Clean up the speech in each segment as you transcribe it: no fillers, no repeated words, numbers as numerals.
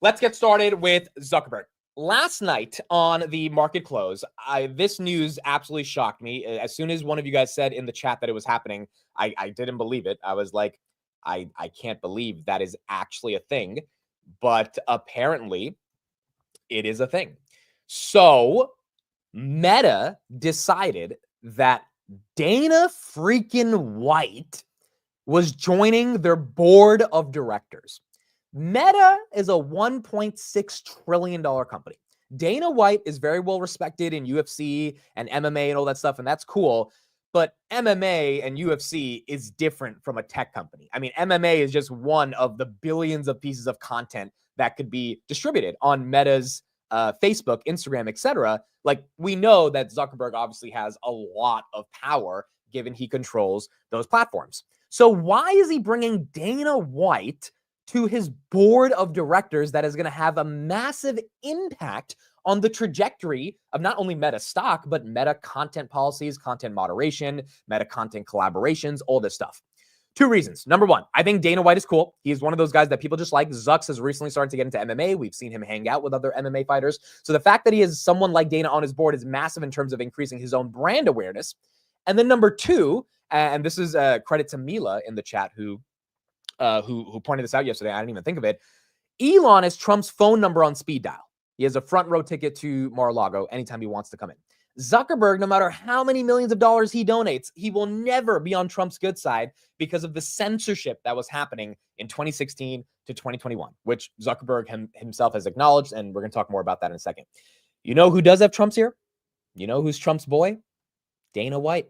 Let's get started with Zuckerberg. Last night on the market close, this news absolutely shocked me. As soon as one of you guys said in the chat that it was happening, I didn't believe it. I was like, I can't believe that is actually a thing. But apparently, it is a thing. So Meta decided that Dana freaking White was joining their board of directors. Meta is a $1.6 trillion company. Dana White is very well respected in UFC and MMA and all that stuff, and that's cool. But MMA and UFC is different from a tech company. I mean, MMA is just one of the billions of pieces of content that could be distributed on Meta's Facebook, Instagram, etc. Like, we know that Zuckerberg obviously has a lot of power given he controls those platforms. So why is he bringing Dana White to his board of directors that is going to have a massive impact on the trajectory of not only Meta stock, but Meta content policies, content moderation, Meta content collaborations, all this stuff? Two reasons. Number one, I think Dana White is cool. He's one of those guys that people just like. Zuck has recently started to get into MMA. We've seen him hang out with other MMA fighters. So the fact that he has someone like Dana on his board is massive in terms of increasing his own brand awareness. And then number two, and this is credit to Mila in the chat who pointed this out yesterday. I didn't even think of it. Elon has Trump's phone number on speed dial. He has a front row ticket to Mar-a-Lago anytime he wants to come in. Zuckerberg, no matter how many millions of dollars he donates, he will never be on Trump's good side because of the censorship that was happening in 2016 to 2021, which Zuckerberg himself has acknowledged, and we're going to talk more about that in a second. You know who does have Trump's here? You know who's Trump's boy? Dana White.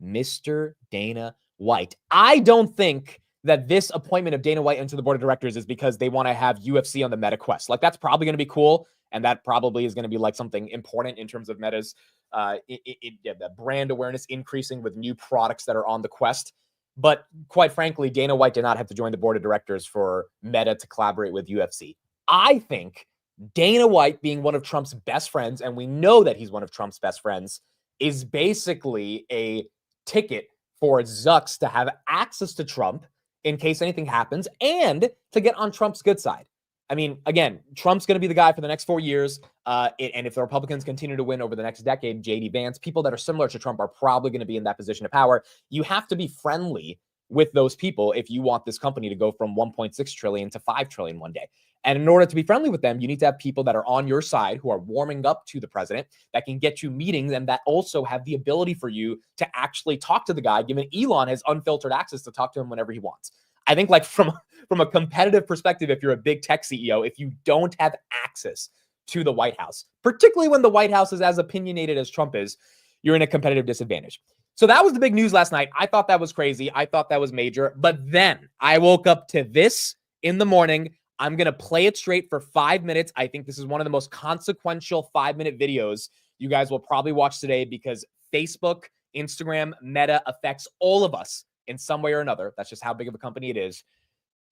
Mr. Dana White. I don't think that this appointment of Dana White into the board of directors is because they want to have UFC on the Meta Quest. Like, that's probably going to be cool. And that probably is going to be like something important in terms of Meta's the brand awareness increasing with new products that are on the Quest. But quite frankly, Dana White did not have to join the board of directors for Meta to collaborate with UFC. I think Dana White, being one of Trump's best friends, and we know that he's one of Trump's best friends, is basically a ticket for Zucks to have access to Trump in case anything happens and to get on Trump's good side. I mean, again, Trump's going to be the guy for the next 4 years. And if the Republicans continue to win over the next decade, J.D. Vance, people that are similar to Trump are probably going to be in that position of power. You have to be friendly with those people if you want this company to go from 1.6 trillion to 5 trillion one day. And in order to be friendly with them, you need to have people that are on your side who are warming up to the president, that can get you meetings, and that also have the ability for you to actually talk to the guy, given Elon has unfiltered access to talk to him whenever he wants. I think, like, from a competitive perspective, if you're a big tech CEO, if you don't have access to the White House, particularly when the White House is as opinionated as Trump is, you're in a competitive disadvantage. So that was the big news last night. I thought that was crazy. I thought that was major. But then I woke up to this in the morning. I'm going to play it straight for 5 minutes. I think this is one of the most consequential 5-minute videos you guys will probably watch today, because Facebook, Instagram, Meta affects all of us in some way or another. That's just how big of a company it is.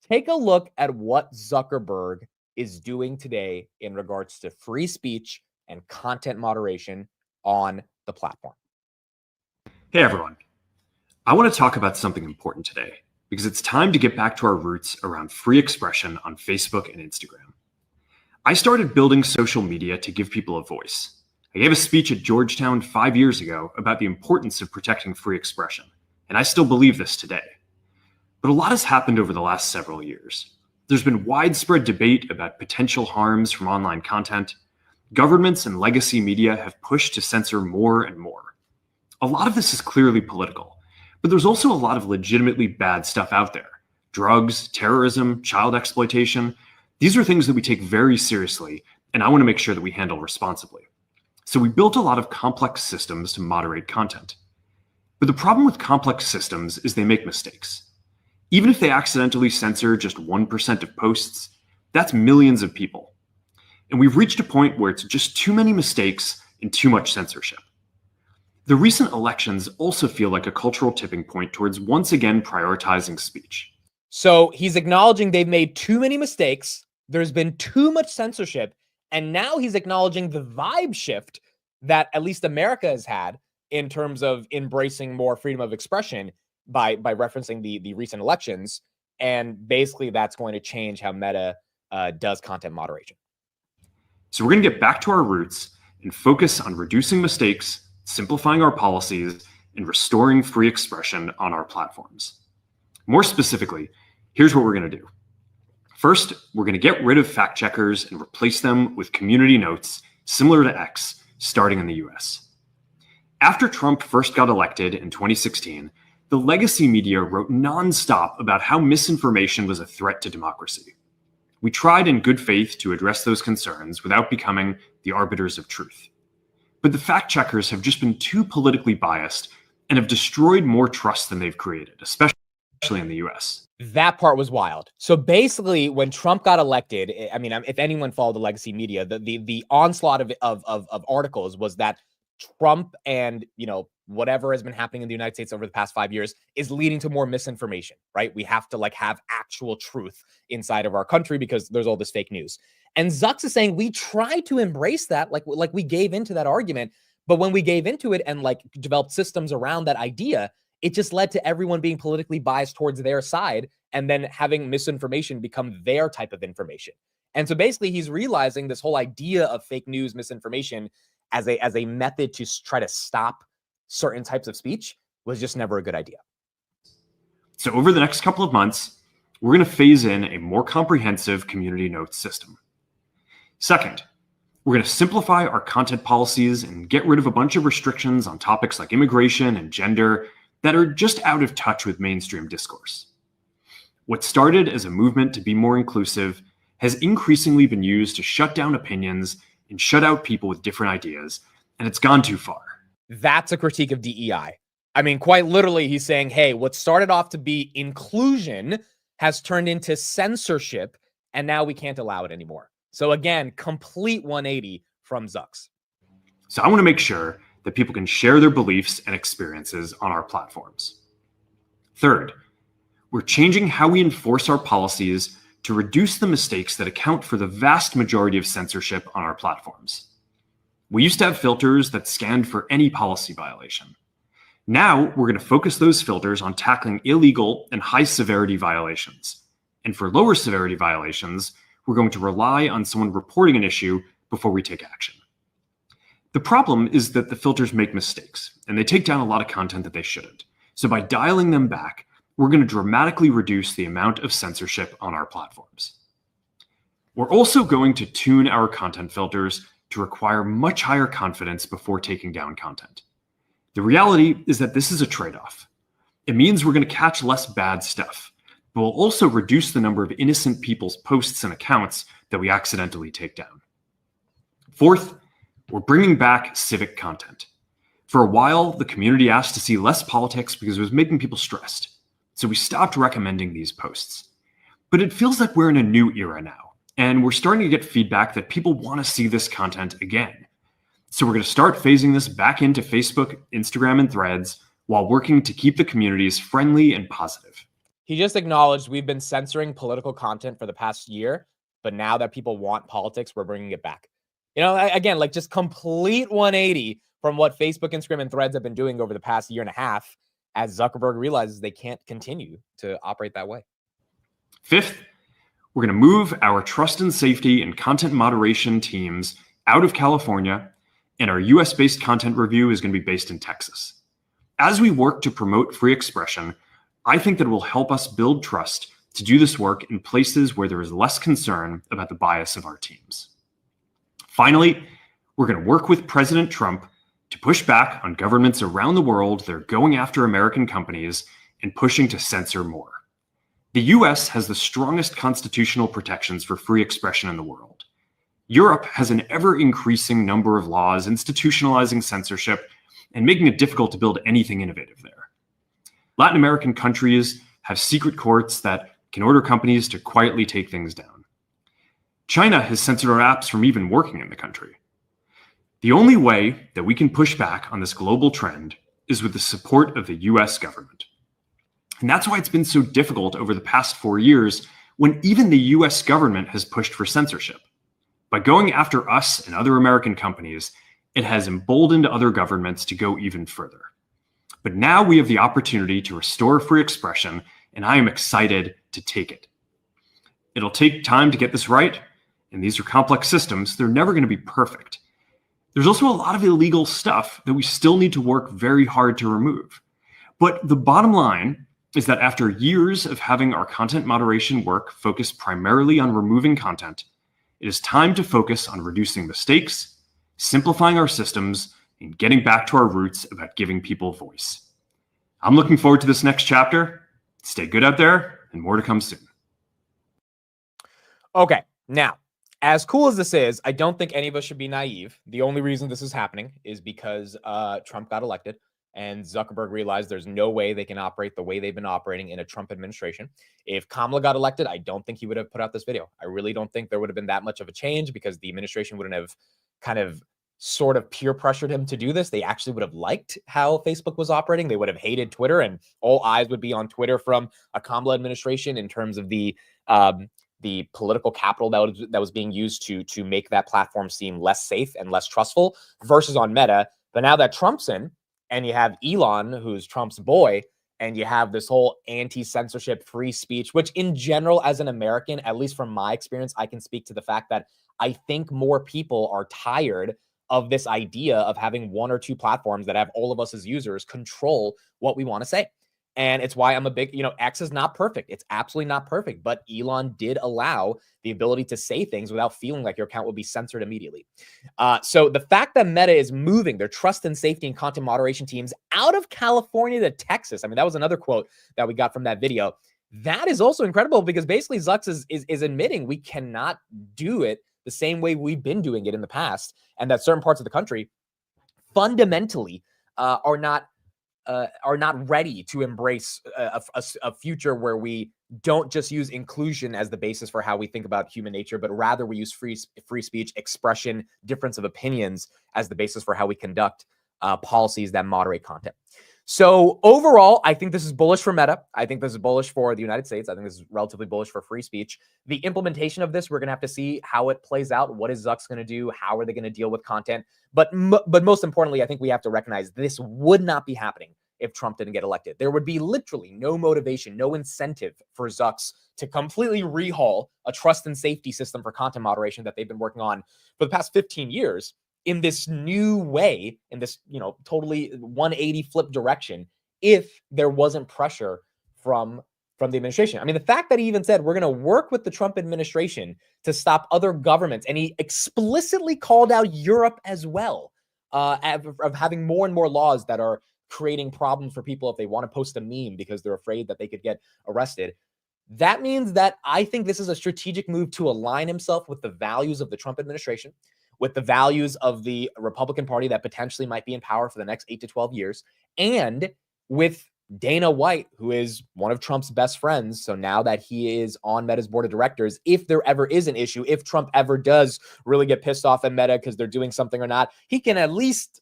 Take a look at what Zuckerberg is doing today in regards to free speech and content moderation on the platform. Hey everyone. I want to talk about something important today, because it's time to get back to our roots around free expression on Facebook and Instagram. I started building social media to give people a voice. I gave a speech at Georgetown 5 years ago about the importance of protecting free expression, and I still believe this today. But a lot has happened over the last several years. There's been widespread debate about potential harms from online content. Governments and legacy media have pushed to censor more and more. A lot of this is clearly political, but there's also a lot of legitimately bad stuff out there. Drugs, terrorism, child exploitation. These are things that we take very seriously, and I want to make sure that we handle responsibly. So we built a lot of complex systems to moderate content. But the problem with complex systems is they make mistakes. Even if they accidentally censor just 1% of posts, that's millions of people. And we've reached a point where it's just too many mistakes and too much censorship. The recent elections also feel like a cultural tipping point towards once again prioritizing speech. So he's acknowledging they've made too many mistakes, there's been too much censorship, and now he's acknowledging the vibe shift that at least America has had in terms of embracing more freedom of expression by referencing the recent elections. And basically that's going to change how Meta does content moderation. So we're going to get back to our roots and focus on reducing mistakes, simplifying our policies, and restoring free expression on our platforms. More specifically, here's what we're going to do. First, we're going to get rid of fact checkers and replace them with community notes similar to X, starting in the US. After Trump first got elected in 2016, the legacy media wrote nonstop about how misinformation was a threat to democracy. We tried in good faith to address those concerns without becoming the arbiters of truth. But the fact checkers have just been too politically biased and have destroyed more trust than they've created, especially in the US. That part was wild. So basically, when Trump got elected, I mean, if anyone followed the legacy media, the onslaught of articles was that Trump and, whatever has been happening in the United States over the past 5 years is leading to more misinformation, right? We have to have actual truth inside of our country because there's all this fake news. And Zuck is saying we tried to embrace that, like we gave into that argument, but when we gave into it and developed systems around that idea, it just led to everyone being politically biased towards their side and then having misinformation become their type of information. And so basically he's realizing this whole idea of fake news, misinformation as a method to try to stop certain types of speech was just never a good idea. So over the next couple of months, we're going to phase in a more comprehensive community notes system. Second, we're going to simplify our content policies and get rid of a bunch of restrictions on topics like immigration and gender that are just out of touch with mainstream discourse. What started as a movement to be more inclusive has increasingly been used to shut down opinions and shut out people with different ideas, and it's gone too far. That's a critique of DEI. I mean, quite literally, he's saying, hey, what started off to be inclusion has turned into censorship, and now we can't allow it anymore. So again, complete 180 from Zucks. So I want to make sure that people can share their beliefs and experiences on our platforms. Third, we're changing how we enforce our policies to reduce the mistakes that account for the vast majority of censorship on our platforms. We used to have filters that scanned for any policy violation. Now we're going to focus those filters on tackling illegal and high severity violations. And for lower severity violations, we're going to rely on someone reporting an issue before we take action. The problem is that the filters make mistakes and they take down a lot of content that they shouldn't. So by dialing them back, we're going to dramatically reduce the amount of censorship on our platforms. We're also going to tune our content filters to require much higher confidence before taking down content. The reality is that this is a trade-off. It means we're going to catch less bad stuff, but we'll also reduce the number of innocent people's posts and accounts that we accidentally take down. Fourth, we're bringing back civic content. For a while, the community asked to see less politics because it was making people stressed. So we stopped recommending these posts. But it feels like we're in a new era now, and we're starting to get feedback that people want to see this content again. So we're going to start phasing this back into Facebook, Instagram, and Threads while working to keep the communities friendly and positive. He just acknowledged we've been censoring political content for the past year, but now that people want politics, we're bringing it back. Again, just complete 180 from what Facebook, Instagram, and Threads have been doing over the past year and a half, as Zuckerberg realizes they can't continue to operate that way. Fifth, we're going to move our trust and safety and content moderation teams out of California, and our US-based content review is going to be based in Texas. As we work to promote free expression, I think that it will help us build trust to do this work in places where there is less concern about the bias of our teams. Finally, we're going to work with President Trump to push back on governments around the world that are going after American companies and pushing to censor more. The US has the strongest constitutional protections for free expression in the world. Europe has an ever-increasing number of laws institutionalizing censorship and making it difficult to build anything innovative there. Latin American countries have secret courts that can order companies to quietly take things down. China has censored our apps from even working in the country. The only way that we can push back on this global trend is with the support of the US government. And that's why it's been so difficult over the past 4 years when even the US government has pushed for censorship. By going after us and other American companies, it has emboldened other governments to go even further. But now we have the opportunity to restore free expression, and I am excited to take it. It'll take time to get this right, and these are complex systems. They're never going to be perfect. There's also a lot of illegal stuff that we still need to work very hard to remove. But the bottom line is that after years of having our content moderation work focus primarily on removing content, it is time to focus on reducing mistakes, simplifying our systems, and getting back to our roots about giving people voice. I'm looking forward to this next chapter. Stay good out there, and more to come soon. Okay, now, as cool as this is, I don't think any of us should be naive. The only reason this is happening is because Trump got elected and Zuckerberg realized there's no way they can operate the way they've been operating in a Trump administration. If Kamala got elected, I don't think he would have put out this video. I really don't think there would have been that much of a change because the administration wouldn't have kind of sort of peer pressured him to do this. They actually would have liked how Facebook was operating. They would have hated Twitter, and all eyes would be on Twitter from a Kamala administration in terms of the political capital that was being used to make that platform seem less safe and less trustful versus on Meta. But now that Trump's in, and you have Elon, who's Trump's boy, and you have this whole anti-censorship, free speech, which in general, as an American, at least from my experience, I can speak to the fact that I think more people are tired of this idea of having one or two platforms that have all of us as users control what we want to say. And it's why I'm a big, X is not perfect. It's absolutely not perfect. But Elon did allow the ability to say things without feeling like your account will be censored immediately. So the fact that Meta is moving their trust and safety and content moderation teams out of California to Texas. I mean, that was another quote that we got from that video. That is also incredible because basically Zuck is admitting we cannot do it the same way we've been doing it in the past. And that certain parts of the country fundamentally are not ready to embrace a future where we don't just use inclusion as the basis for how we think about human nature, but rather we use free speech, expression, difference of opinions as the basis for how we conduct policies that moderate content. So overall, I think this is bullish for Meta. I think this is bullish for the United States. I think this is relatively bullish for free speech. The implementation of this, we're going to have to see how it plays out. What is Zuck's going to do? How are they going to deal with content? But most importantly, I think we have to recognize this would not be happening if Trump didn't get elected. There would be literally no motivation, no incentive for Zucks to completely rehaul a trust and safety system for content moderation that they've been working on for the past 15 years in this new way, in this, totally 180 flip direction, if there wasn't pressure from the administration. I mean, the fact that he even said, we're going to work with the Trump administration to stop other governments, and he explicitly called out Europe as well, of having more and more laws that are creating problems for people if they want to post a meme because they're afraid that they could get arrested. That means that I think this is a strategic move to align himself with the values of the Trump administration, with the values of the Republican Party that potentially might be in power for the next 8 to 12 years, and with Dana White, who is one of Trump's best friends. So now that he is on Meta's board of directors, if there ever is an issue, if Trump ever does really get pissed off at Meta because they're doing something or not, he can at least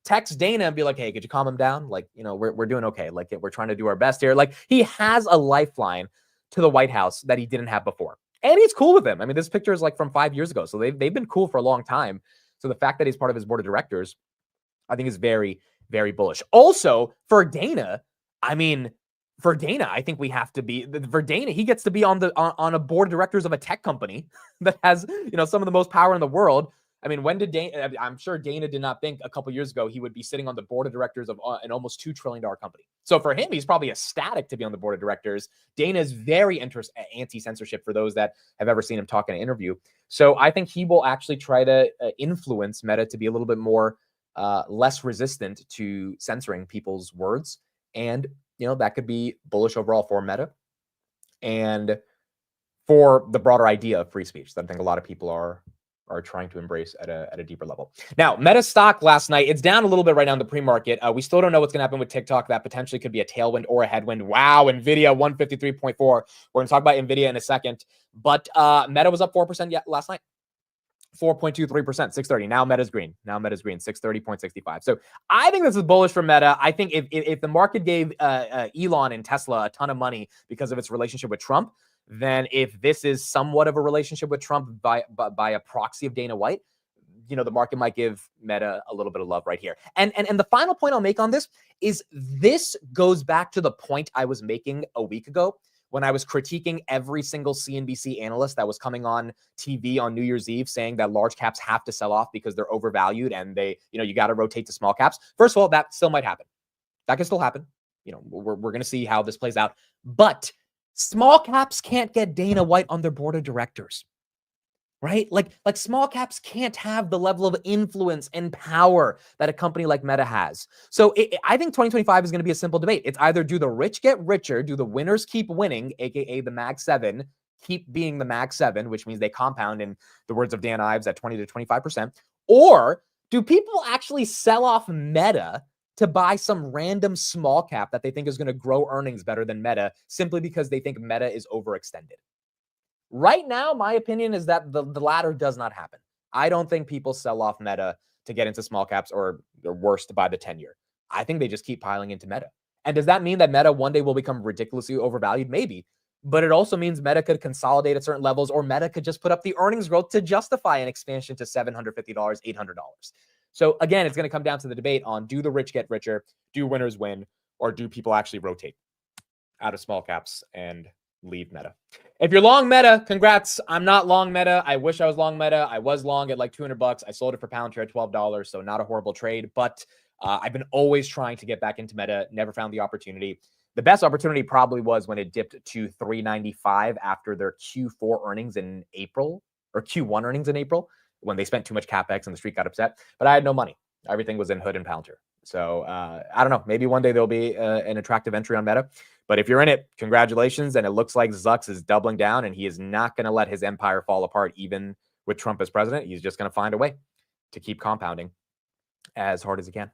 text Dana and be like, hey, could you calm him down? Like, we're doing okay. Like, we're trying to do our best here. Like, he has a lifeline to the White House that he didn't have before. And he's cool with them. I mean, this picture is like from 5 years ago. So they've been cool for a long time. So the fact that he's part of his board of directors, I think is very, very bullish. Also, for Dana, I think we have to be, for Dana, he gets to be on a board of directors of a tech company that has, some of the most power in the world. I mean, when did Dana, I'm sure Dana did not think a couple years ago he would be sitting on the board of directors of an almost $2 trillion company. So for him, he's probably ecstatic to be on the board of directors. Dana is very anti-censorship for those that have ever seen him talk in an interview. So I think he will actually try to influence Meta to be a little bit more less resistant to censoring people's words. And, that could be bullish overall for Meta and for the broader idea of free speech that I think a lot of people are trying to embrace at a deeper level. Now, Meta stock last night, it's down a little bit right now in the pre-market. We still don't know what's going to happen with TikTok. That potentially could be a tailwind or a headwind. Wow, NVIDIA 153.4. We're going to talk about NVIDIA in a second. But Meta was up 4% last night. 4.23%, 630. Now Meta's green. 630.65. So I think this is bullish for Meta. I think if the market gave Elon and Tesla a ton of money because of its relationship with Trump, then if this is somewhat of a relationship with Trump by a proxy of Dana White, the market might give Meta a little bit of love right here. And the final point I'll make on this is this goes back to the point I was making a week ago when I was critiquing every single CNBC analyst that was coming on TV on New Year's Eve saying that large caps have to sell off because they're overvalued and you got to rotate to small caps. First of all, that still might happen. That can still happen. We're going to see how this plays out. But small caps can't get Dana White on their board of directors. Right? Like small caps can't have the level of influence and power that a company like Meta has. So I think 2025 is going to be a simple debate. It's either do the rich get richer, do the winners keep winning, aka the Mag 7, keep being the Mag 7, which means they compound, in the words of Dan Ives, at 20 to 25%, or do people actually sell off Meta to buy some random small cap that they think is going to grow earnings better than Meta simply because they think Meta is overextended? Right now, my opinion is that the latter does not happen. I don't think people sell off Meta to get into small caps or worse, to buy the 10-year. I think they just keep piling into Meta. And does that mean that Meta one day will become ridiculously overvalued? Maybe. But it also means Meta could consolidate at certain levels, or Meta could just put up the earnings growth to justify an expansion to $750, $800. So again, it's going to come down to the debate on, do the rich get richer, do winners win, or do people actually rotate out of small caps and leave Meta? If you're long Meta, congrats. I'm not long Meta. I wish I was long Meta. I was long at like $200. I sold it for Palantir at $12, so not a horrible trade. But I've been always trying to get back into Meta. Never found the opportunity. The best opportunity probably was when it dipped to $3.95 after their Q4 earnings in April, or Q1 earnings in April, when they spent too much CapEx and the street got upset. But I had no money. Everything was in Hood and Palantir. So I don't know. Maybe one day there'll be an attractive entry on Meta. But if you're in it, congratulations. And it looks like Zuck is doubling down, and he is not going to let his empire fall apart, even with Trump as president. He's just going to find a way to keep compounding as hard as he can.